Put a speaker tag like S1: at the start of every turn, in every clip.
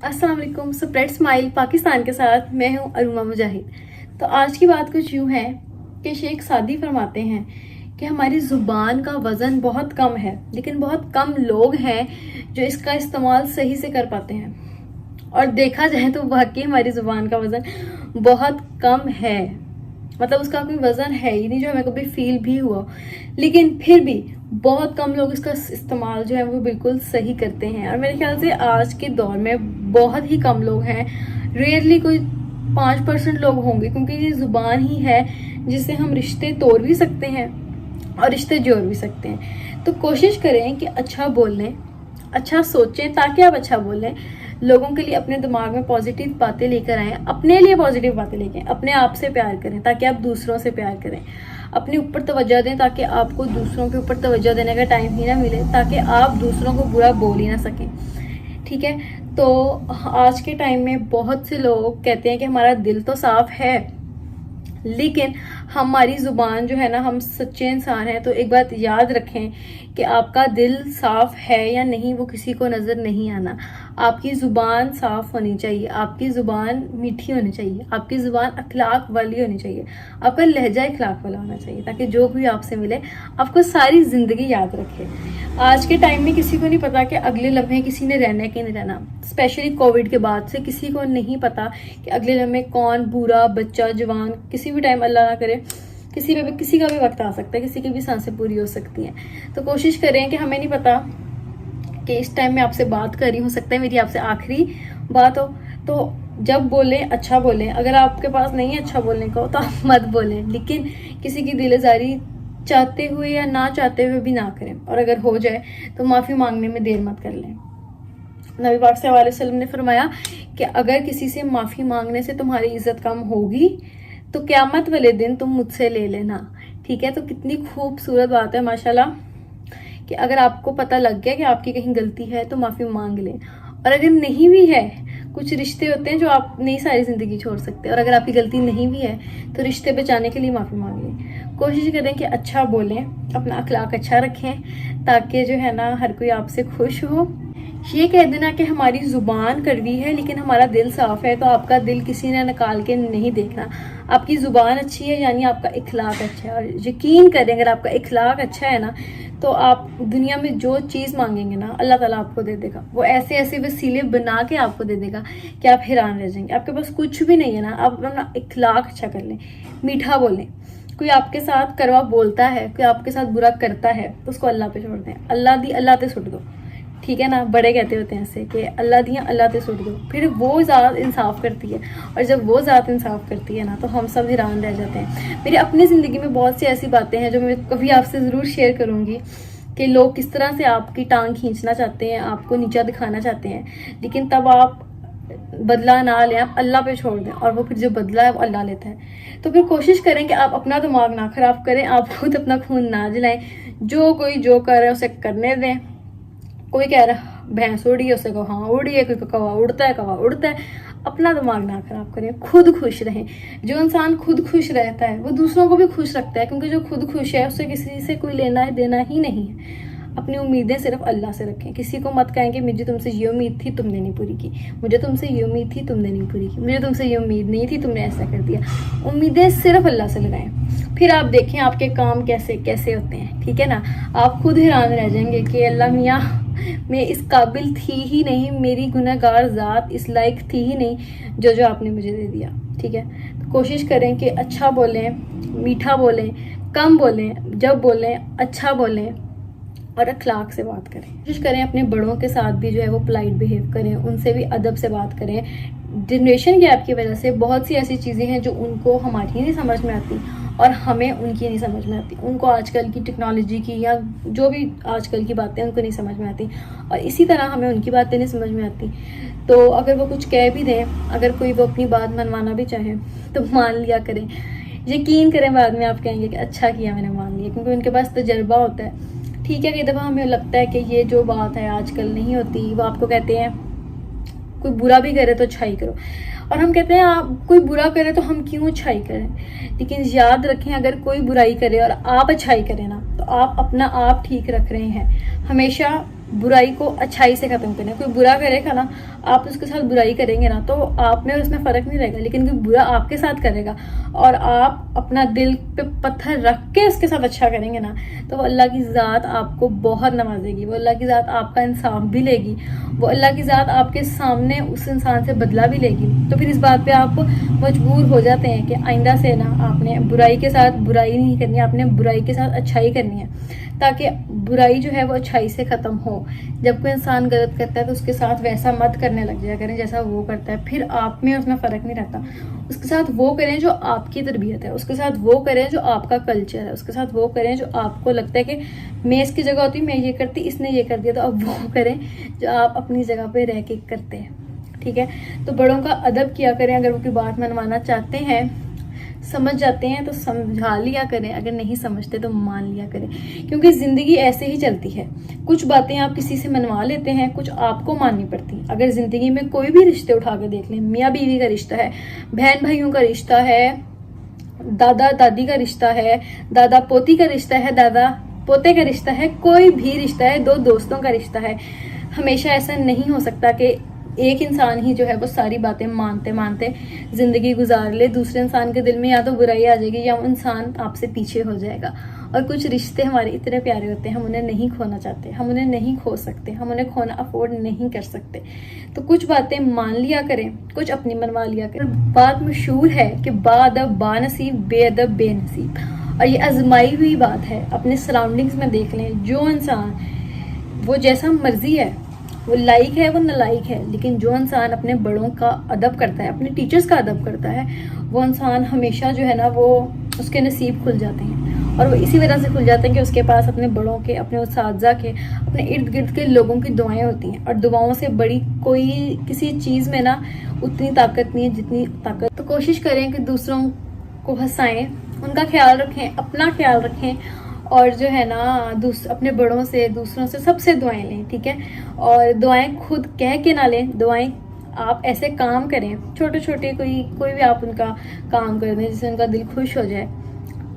S1: अस्सलाम वालेकुम। Spread smile Pakistan के साथ मैं हूँ अरुमा मुजाहिद। तो आज की बात कुछ यूँ है कि शेख सादी फरमाते हैं कि हमारी ज़ुबान का वज़न बहुत कम है, लेकिन बहुत कम लोग हैं जो इसका इस्तेमाल सही से कर पाते हैं। और देखा जाए तो वाकई हमारी ज़ुबान का वज़न बहुत कम है, मतलब उसका कोई वज़न है ही नहीं जो हमें कभी फील भी हुआ, लेकिन फिर भी बहुत कम लोग इसका इस्तेमाल जो है वो बिल्कुल सही करते हैं। और मेरे ख्याल से आज के दौर में बहुत ही कम लोग हैं, रेयरली कोई 5% लोग होंगे, क्योंकि ये ज़ुबान ही है जिससे हम रिश्ते तोड़ भी सकते हैं और रिश्ते जोड़ भी सकते हैं। तो कोशिश करें कि अच्छा बोलें, अच्छा सोचें, ताकि आप अच्छा बोलें, लोगों के लिए अपने दिमाग में पॉजिटिव बातें लेकर आएँ, अपने लिए पॉजिटिव बातें लेके आएँ, अपने आप से प्यार करें ताकि आप दूसरों से प्यार करें, अपने ऊपर तवज्जो दें ताकि आपको दूसरों के ऊपर तवज्जो देने का टाइम ही ना मिले, ताकि आप दूसरों को बुरा बोल ही ना सकें। ठीक है, तो आज के टाइम में बहुत से लोग कहते हैं कि हमारा दिल तो साफ है, लेकिन हमारी ज़ुबान जो है ना, हम सच्चे इंसान हैं। तो एक बात याद रखें कि आपका दिल साफ़ है या नहीं वो किसी को नज़र नहीं आना। आपकी ज़ुबान साफ़ होनी चाहिए, आपकी ज़ुबान मीठी होनी चाहिए, आपकी ज़ुबान अखलाक वाली होनी चाहिए, आपका लहजा अखलाक वाला होना चाहिए, ताकि जो भी आपसे मिले आपको सारी ज़िंदगी याद रखे। आज के टाइम में किसी को नहीं पता कि अगले लम्हे किसी ने रहना है कि नहीं रहना। स्पेशली कोविड के बाद से किसी को नहीं पता कि अगले लम्हे कौन बूढ़ा, बच्चा, जवान, किसी भी टाइम अल्लाह ना करे किसी का भी वक्त आ सकता है, किसी की भी सांसें पूरी हो सकती हैं। तो कोशिश करें कि हमें नहीं पता कि इस टाइम में आपसे बात कर रही, हो सकता है मेरी आपसे आखिरी बात हो, तो जब बोलें अच्छा बोलें। अगर आपके पास नहीं है अच्छा बोलने को तो आप मत बोलें, लेकिन किसी की दिलजारी चाहते हुए या ना चाहते हुए भी ना करें। और अगर हो जाए तो माफ़ी मांगने में देर मत कर लें। नबी पाक सल्लल्लाहु अलैहि वसल्लम ने फरमाया कि अगर किसी से माफ़ी मांगने से तुम्हारी इज्जत कम होगी तो क़यामत वाले दिन तुम मुझसे ले लेना। ठीक है, तो कितनी खूबसूरत बात है माशाल्लाह कि अगर आपको पता लग गया कि आपकी कहीं गलती है तो माफ़ी मांग लें। और अगर नहीं भी है, कुछ रिश्ते होते हैं जो आप नहीं सारी ज़िंदगी छोड़ सकते, और अगर आपकी गलती नहीं भी है तो रिश्ते बचाने के लिए माफ़ी मांग लें। कोशिश करें कि अच्छा बोलें, अपना अखलाक अच्छा रखें, ताकि जो है ना हर कोई आपसे खुश हो। ये कह देना कि हमारी ज़ुबान कड़वी है लेकिन हमारा दिल साफ़ है, तो आपका दिल किसी ने निकाल के नहीं देखना। आपकी ज़ुबान अच्छी है यानी आपका इखलाक अच्छा है। और यकीन करें अगर आपका इखलाक अच्छा है ना, तो आप दुनिया में जो चीज़ मांगेंगे ना अल्लाह ताला आपको दे देगा। वो ऐसे ऐसे वसीले बना के आपको दे देगा कि आप हैरान रह जाएंगे। आपके पास कुछ भी नहीं है ना, आप अपना इखलाक अच्छा कर लें, मीठा बोलें। कोई आपके साथ कड़वा बोलता है, कोई आपके साथ बुरा करता है, तो उसको अल्लाह पे छोड़ दें। अल्लाह दी अल्लाह ते सुट दो। ठीक है ना, बड़े कहते होते हैं ऐसे कि अल्लाह दियाँ अल्लाह ते सुट दो, फिर वो ज़ात इंसाफ करती है। और जब वो ज़ात इंसाफ करती है ना, तो हम सब हैरान रह जाते हैं। मेरी अपनी ज़िंदगी में बहुत सी ऐसी बातें हैं जो मैं कभी आपसे ज़रूर शेयर करूँगी कि लोग किस तरह से आपकी टांग खींचना चाहते हैं, आपको नीचा दिखाना चाहते हैं, लेकिन तब आप बदला ना लें, आप अल्लाह पे छोड़ दें, और वो फिर जो बदला है वो अल्लाह लेता है। तो फिर कोशिश करें कि आप अपना दिमाग ना ख़राब करें, आप खुद अपना खून ना जलाएं। जो कोई जो कर रहा है उसे करने दें। कोई कह रहा भैंस उड़ी है, उसे कहो हाँ उड़ी है, कोई कौवा उड़ता है, कौवा उड़ता है। अपना दिमाग ना खराब करें, खुद खुश रहें। जो इंसान खुद खुश रहता है वो दूसरों को भी खुश रखता है, क्योंकि जो खुद खुश है उससे किसी से कोई लेना देना ही नहीं है। अपनी उम्मीदें सिर्फ अल्लाह से रखें। किसी को मत कहें कि मुझे तुमसे ये उम्मीद थी तुमने नहीं पूरी की, मुझे तुमसे ये उम्मीद थी तुमने नहीं पूरी की, मुझे तुमसे ये उम्मीद नहीं थी तुमने ऐसा कर दिया। उम्मीदें सिर्फ अल्लाह से लगाएं, फिर आप देखें आपके काम कैसे कैसे होते हैं। ठीक है ना, आप खुद हैरान रह जाएंगे कि अल्लाह मियाँ मैं इस काबिल थी ही नहीं, मेरी गुनहगार ज़ात इस लायक थी ही नहीं जो जो आपने मुझे दे दिया। ठीक है, तो कोशिश करें कि अच्छा बोलें, मीठा बोलें, कम बोलें, जब बोलें अच्छा बोलें, और अखलाक से बात करें। कोशिश करें अपने बड़ों के साथ भी जो है वो पोलाइट बिहेव करें, उनसे भी अदब से बात करें। जनरेशन गैप की वजह से बहुत सी ऐसी चीज़ें हैं जो उनको हमारी नहीं समझ में आती और हमें उनकी नहीं समझ में आती। उनको आजकल की टेक्नोलॉजी की या जो भी आजकल की बातें उनको नहीं समझ में आती, और इसी तरह हमें उनकी बातें नहीं समझ में आती। तो अगर वो कुछ कह भी दें, अगर कोई वो अपनी बात मनवाना भी चाहे तो मान लिया करें। यकीन करें बाद में आप कहेंगे कि अच्छा किया मैंने मान लिया, क्योंकि उनके पास तजर्बा होता है। ठीक है, कई दफ़ा हमें लगता है कि ये जो बात है आजकल नहीं होती। वो आपको कहते हैं कोई बुरा भी करे तो अच्छाई करो, और हम कहते हैं आप कोई बुरा करे तो हम क्यों अच्छाई करें। लेकिन याद रखें अगर कोई बुराई करे और आप अच्छाई करें ना, तो आप अपना आप ठीक रख रहे हैं। हमेशा बुराई को अच्छाई से ख़त्म करें। कोई बुरा करेगा ना, آپ اس کے ساتھ برائی کریں گے نا تو آپ میں اس میں فرق نہیں رہے گا، لیکن کوئی برا آپ کے ساتھ کرے گا اور آپ اپنا دل پہ پتھر رکھ کے اس کے ساتھ اچھا کریں گے نا، تو وہ اللہ کی ذات آپ کو بہت نوازے گی، وہ اللہ کی ذات آپ کا انصاف بھی لے گی، وہ اللہ کی ذات آپ کے سامنے اس انسان سے بدلہ بھی لے گی۔ تو پھر اس بات پہ آپ مجبور ہو جاتے ہیں کہ آئندہ سے نا آپ نے برائی کے ساتھ برائی نہیں کرنی، آپ نے برائی کے ساتھ اچھائی کرنی ہے، تاکہ برائی جو ہے وہ اچھائی سے ختم ہو۔ جب کوئی انسان غلط کرتا ہے تو اس کے ساتھ ویسا مت کرنے لگ جایا کریں جیسا وہ کرتا ہے، پھر آپ میں اس میں فرق نہیں رہتا۔ اس کے ساتھ وہ کریں جو آپ کی تربیت ہے، اس کے ساتھ وہ کریں جو آپ کا کلچر ہے، اس کے ساتھ وہ کریں جو آپ کو لگتا ہے کہ میں اس کی جگہ ہوتی میں یہ کرتی، اس نے یہ کر دیا، تو اب وہ کریں جو آپ اپنی جگہ پہ رہ کے کرتے ہیں، ٹھیک ہے؟ تو بڑوں کا ادب کیا کریں، اگر وہ کوئی بات منوانا چاہتے ہیں، سمجھ جاتے ہیں تو سمجھا لیا کریں، اگر نہیں سمجھتے تو مان لیا کریں، کیونکہ زندگی ایسے ہی چلتی ہے۔ کچھ باتیں آپ کسی سے منوا لیتے ہیں، کچھ آپ کو ماننی پڑتی ہیں۔ اگر زندگی میں کوئی بھی رشتے اٹھا کے دیکھ لیں، میاں بیوی کا رشتہ ہے، بہن بھائیوں کا رشتہ ہے، دادا دادی کا رشتہ ہے، دادا پوتی کا رشتہ ہے، دادا پوتے کا رشتہ ہے، کوئی بھی رشتہ ہے، دو دوستوں کا رشتہ ہے، ہمیشہ ایسا نہیں ہو سکتا کہ ایک انسان ہی جو ہے وہ ساری باتیں مانتے مانتے زندگی گزار لے، دوسرے انسان کے دل میں یا تو برائی آ جائے گی یا وہ انسان آپ سے پیچھے ہو جائے گا۔ اور کچھ رشتے ہمارے اتنے پیارے ہوتے ہیں، ہم انہیں نہیں کھونا چاہتے، ہم انہیں نہیں کھو سکتے، ہم انہیں کھونا افورڈ نہیں کر سکتے، تو کچھ باتیں مان لیا کریں، کچھ اپنی منوا لیا کریں۔ بات مشہور ہے کہ با ادب با نصیب، بے ادب بے نصیب، اور یہ آزمائی ہوئی بات ہے۔ اپنے سراؤنڈنگز میں دیکھ لیں، جو انسان وہ جیسا مرضی ہے، وہ لائق ہے وہ نالائق ہے، لیکن جو انسان اپنے بڑوں کا ادب کرتا ہے، اپنے ٹیچرز کا ادب کرتا ہے، وہ انسان ہمیشہ جو ہے نا وہ اس کے نصیب کھل جاتے ہیں، اور وہ اسی وجہ سے کھل جاتے ہیں کہ اس کے پاس اپنے بڑوں کے، اپنے اساتذہ کے، اپنے ارد گرد کے لوگوں کی دعائیں ہوتی ہیں، اور دعاؤں سے بڑی کوئی کسی چیز میں نا اتنی طاقت نہیں ہے جتنی طاقت۔ تو کوشش کریں کہ دوسروں کو ہنسائیں، ان کا خیال رکھیں، اپنا خیال رکھیں، اور جو ہے نا اپنے بڑوں سے، دوسروں سے، سب سے دعائیں لیں، ٹھیک ہے؟ اور دعائیں خود کہہ کے نہ لیں، دعائیں آپ ایسے کام کریں، چھوٹے چھوٹے کوئی بھی آپ ان کا کام کر دیں جس سے ان کا دل خوش ہو جائے،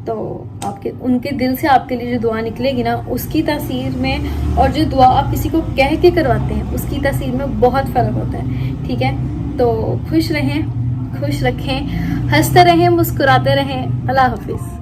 S1: تو ان کے دل سے آپ کے لیے جو دعا نکلے گی نا، اس کی تاثیر میں اور جو دعا آپ کسی کو کہہ کے کرواتے ہیں اس کی تاثیر میں بہت فرق ہوتا ہے، ٹھیک ہے؟ تو خوش رہیں، خوش رکھیں، ہنستے رہیں، مسکراتے رہیں۔ اللہ حافظ۔